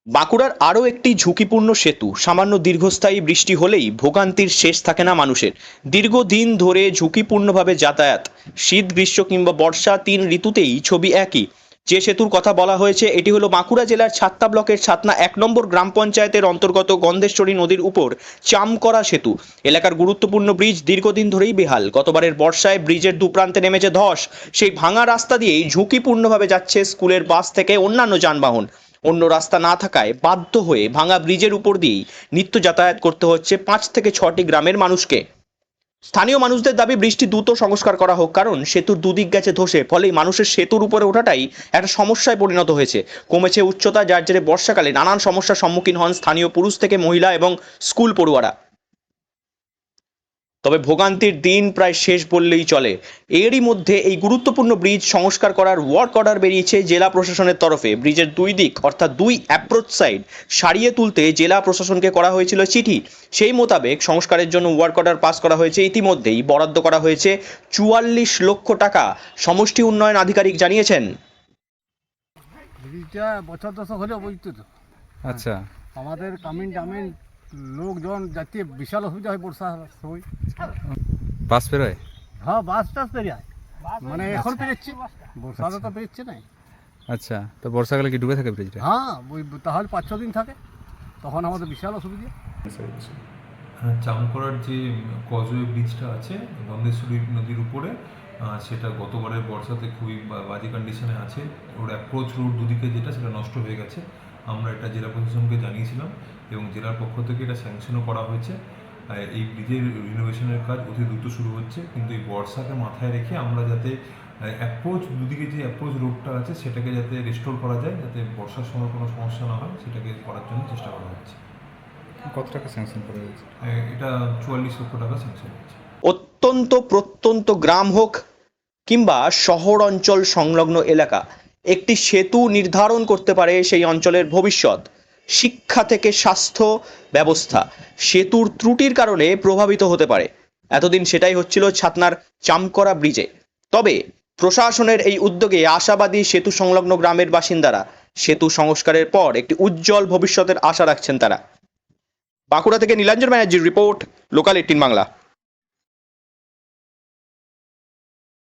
বাঁকুড়ার আরও একটি ঝুঁকিপূর্ণ সেতু সামান্য দীর্ঘস্থায়ী বৃষ্টি হলেই ভোগান্তির শেষ থাকে না মানুষের। দীর্ঘদিন ধরে ঝুঁকিপূর্ণভাবে যাতায়াত, শীত গ্রীষ্ম কিংবা বর্ষা তিন ঋতুতেই ছবি একই। যে সেতুর কথা বলা হয়েছে এটি হলো বাঁকুড়া জেলার ছাতনা ব্লকের ছাতনা ১ নম্বর গ্রাম পঞ্চায়েতের অন্তর্গত গন্ধেশ্বরী নদীর উপর চামকরা সেতু। এলাকার গুরুত্বপূর্ণ ব্রিজ দীর্ঘদিন ধরেই বেহাল। গতবারের বর্ষায় ব্রিজের দুপ্রান্তে নেমেছে ধস। সেই ভাঙা রাস্তা দিয়েই ঝুঁকিপূর্ণভাবে যাচ্ছে স্কুলের বাস থেকে অন্যান্য যানবাহন। অন্য রাস্তা না থাকায় বাধ্য হয়ে ভাঙা ব্রিজের উপর দিয়েই নিত্য যাতায়াত করতে হচ্ছে ৫ থেকে ৬টি গ্রামের মানুষকে। স্থানীয় মানুষদের দাবি বৃষ্টি দ্রুত সংস্কার করা হোক, কারণ সেতুর দুদিক গেছে ধসে, ফলে মানুষের সেতুর উপরে ওঠাটাই একটা সমস্যায় পরিণত হয়েছে। কমেছে উচ্চতা, যার জেরে বর্ষাকালে নানান সমস্যার সম্মুখীন হন স্থানীয় পুরুষ থেকে মহিলা এবং স্কুল পড়ুয়ারা। তবে ভোগান্তির দিন প্রায় শেষ বললেই চলে। এরই মধ্যে এই গুরুত্বপূর্ণ ব্রিজ সংস্কার করার ওয়ার্ক অর্ডার বেরিয়েছে জেলা প্রশাসনের তরফে। ব্রিজের দুই দিক অর্থাৎ দুই অ্যাপ্রোচ সাইড সারিয়ে তুলতে জেলা প্রশাসনকে করা হয়েছিল চিঠি। সেই মোতাবেক সংস্কারের জন্য ওয়ার্ক অর্ডার পাস করা হয়েছে। ইতিমধ্যেই বরাদ্দ করা হয়েছে ৪৪ লক্ষ টাকা, সমষ্টি উন্নয়ন আধিকারিক জানিয়েছেন। ব্রিজটা বছর দশক হলেও বুঝতো তো। আচ্ছা, আমাদের কামিন টামিন লোকজন যাতে বিশাল অসুবিধা হয় বর্ষার সময়। বাস বেরোয়? হ্যাঁ, বাস টাস পেরিয়ে মানে এখন পেরেচ্ছে, বর্ষাতে তো পেরেচ্ছে না। আচ্ছা, তো বর্ষাকালে কি ডুবে থাকে ব্রিজটা? হ্যাঁ, ওই তাহলে ৫-৬ দিন থাকে, তখন আমাদের বিশাল অসুবিধা। হ্যাঁ, চামকড়ার যে কজওয়ে ব্রিজটা আছে গন্ধেশ্বরী নদীর উপরে, সেটা গতবারের বর্ষাতে খুবই বাজে কন্ডিশনে আছে। ওর অ্যাপ্রোচ রোড দুদিকে যেটা, সেটা নষ্ট হয়ে গেছে। আমরা এটা জেলা প্রশাসনকে জানিয়েছিলাম এবং জেলার পক্ষ থেকে এটা স্যাংশনও করা হয়েছে। এই ব্রিজের রিনোভেশনের কাজ অতি দ্রুত শুরু হচ্ছে, কিন্তু এই বর্ষাকে মাথায় রেখে আমরা যাতে অ্যাপ্রোচ দুদিকে যে অ্যাপ্রোচ রোডটা আছে সেটাকে যাতে রেস্টোর করা যায়, যাতে বর্ষার সময় কোনো সমস্যা না হয়, সেটাকে করার জন্য চেষ্টা করা হচ্ছে। কত টাকা স্যাংশন করা হয়েছে? এটা ৪৪ লক্ষ টাকা স্যাংশন হয়েছে। অত্যন্ত প্রত্যন্ত গ্রাম হোক কিংবা শহর অঞ্চল সংলগ্ন এলাকা, একটি সেতু নির্ধারণ করতে পারে সেই অঞ্চলের ভবিষ্যৎ। শিক্ষা থেকে স্বাস্থ্য ব্যবস্থা সেতুর ত্রুটির কারণে প্রভাবিত হতে পারে। এতদিন সেটাই হচ্ছিল ছাতনার চামকরা ব্রিজে। তবে প্রশাসনের এই উদ্যোগে আশাবাদী সেতু সংলগ্ন গ্রামের বাসিন্দারা। সেতু সংস্কারের পর একটি উজ্জ্বল ভবিষ্যতের আশা রাখছেন তারা। বাঁকুড়া থেকে নীলাঞ্জন ব্যানার্জির রিপোর্ট, লোকাল 18 বাংলা।